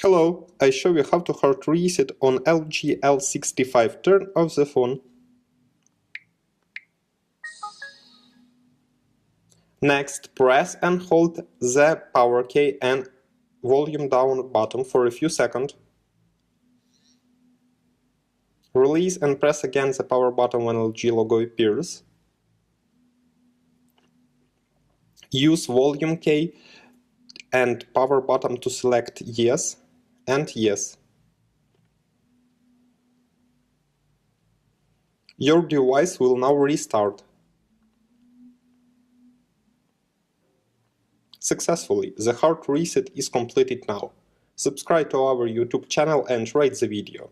Hello, I show you how to hard reset on LG L65. Turn off the phone. Next, press and hold the power key and volume down button for a few seconds. Release and press again the power button when LG logo appears. Use volume key and power button to select yes and yes. Your device will now restart. Successfully, the hard reset is completed now. Subscribe to our YouTube channel and rate the video.